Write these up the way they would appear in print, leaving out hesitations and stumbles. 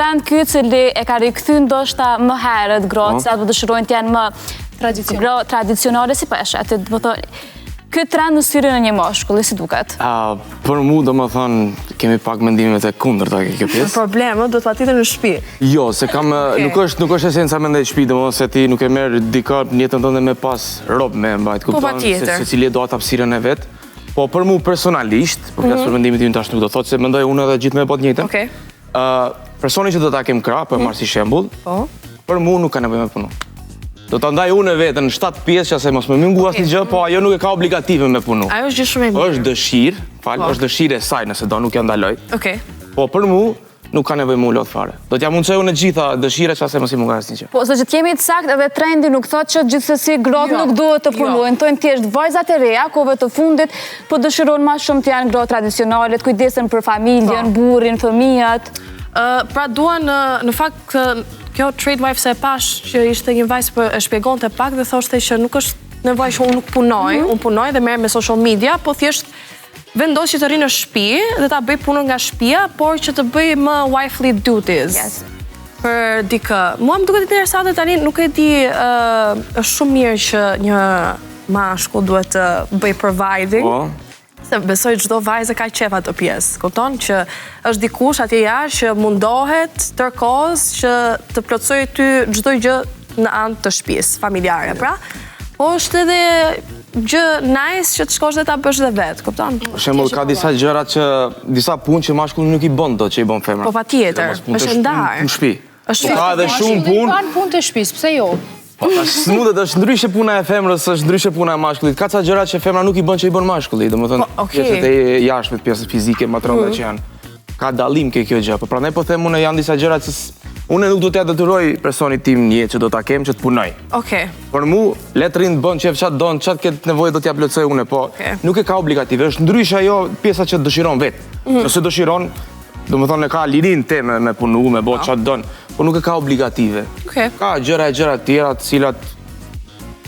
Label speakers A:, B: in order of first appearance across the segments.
A: trend ky cili e ka rikthy ndoshta më herët gratë, atë dëshirojnë të janë më tradicionale si peshet. Këtë trend në syrën e një mashkulli, si duket?
B: Për mu, do më thonë, kemi pak mendimet e kundër të kjo pjesë.
C: Problemet do të patitër në shtëpi?
B: Jo, se kam, nuk është esenca me ndaj shtëpi, do më thonë se ti nuk e merë dikar në jetën tënde me pas robë me mbajt, kupton, se cili do atë hapësirën e vetë. Po për mu personalisht, për flasë për mendimit tim tash nuk do thotë se mendoj unë edhe gjithë me bot njëjtën. Personi që do ta kem krah, për marrë si shembull, për mu nuk ka nevojë me punu. Do të ndaj unë e vetën në 7 pjesë që se mos me mingu asnjë gjë, po ajo nuk e ka obligative me punu.
C: Ajo është gjë shumë e mirë.
B: Është dëshirë, është dëshirë e saj nëse do nuk ja ndaloj. Po për mu nuk ka nevojë më u lot fare. Do t'ja mundsoj unë gjitha dëshira që se mos i mungon asnjë gjë.
A: Po, se që t'jemi të sakt edhe trendi nuk thotë që gjithsesi gratë nuk duhet të punojnë. Tojnë thjesht vajzat e reja, kohëve të fundit, po dëshirojnë më shumë të janë gratë tradicionale, të kujdesen për familjen, burrin, fëmijët.
C: Pra duan në fakt kjo trade wife se e pash që ishte një vajzë për e shpjegon të pak dhe thoshte që nuk është nevojë që unë nuk punoj, unë punoj dhe merr me social media, po thjesht vendos që të rri në shtëpi dhe ta bëj punën nga shtëpia, por që të bëj më wifely duties. Për dikë. Mua më duket interesante tani, nuk e di, është shumë mirë që një mashkull duhet të bëj providing. Se besoj çdo vajzë ka qef atë pjesë, kupton që është dikush atje jashtë që mundohet tërkohës që të plotësojë ty çdo gjë në anë të shtëpisë familjare, pra. Po është edhe gjë nice që të shkosh dhe ta bësh dhe vetë, kupton?
B: Për shembull ka disa gjëra që disa punë që mashkulli nuk i bën dot që i bën femra.
C: Po patjetër, është ndarë.
B: Në shtëpi.
C: Është
B: ka edhe shumë punë.
D: Punë të shtëpisë, pse jo?
B: Po s'mundet, është ndryshe puna e femrës, është ndryshe puna e mashkullit. Ka ca gjëra që femra nuk i bën që i bën mashkulli, domethënë pjesët e jashtme, pjesët fizike, matronda që janë. Ka dallim ke kjo gjë, por prandaj po them unë janë disa gjëra që unë nuk do t'ja detyroj personit tim një që do ta kem që të punoj. Për mu, le të rinë të bën qef çat don, çat ke nevojë do t'ja plotësoj unë, po nuk e ka obligative, është ndryshe ajo pjesa që dëshiron vetë. Nëse dëshiron, domethënë ka lirinë te me punu, me bë çat don, po nuk e ka obligative. Ka gjëra tjera të cilat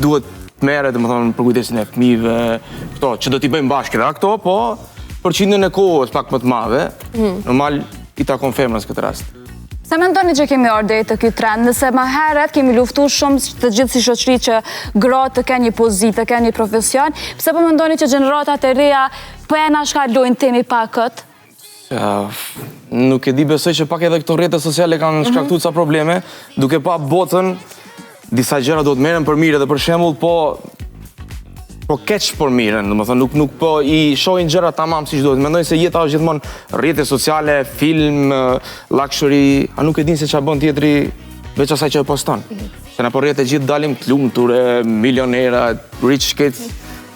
B: duhet merret, domethënë për kujdesin e fëmijëve, këto që do t'i bëjmë bashkë edhe këto, po përqindjen e kohës pak më të madhe, normal i takon femrës këtë rast.
A: Se mendoni që kemi ardhur deri te ky trend, nëse më herët kemi luftuar shumë të gjithë si shoqëri që gratë të kenë një pozitë, të kenë një profesion, pse po mendoni që gjeneratat e reja po e na shkalojnë temi pa kët?
B: Nuk e di, besoj që pak edhe këto rrjete sociale kanë shkaktuar ca probleme, duke pa botën, disa gjëra do të merren për mirë edhe për shembull, po keq për mirën, domethënë nuk po i shohin gjëra tamam siç duhet. Mendoj se jeta është gjithmonë rrjete sociale, film, luxury, a nuk e din se çfarë bën tjetri veç asaj që e poston. Se na po rrjete gjithë dalim të lumtur, milionera, rich kids.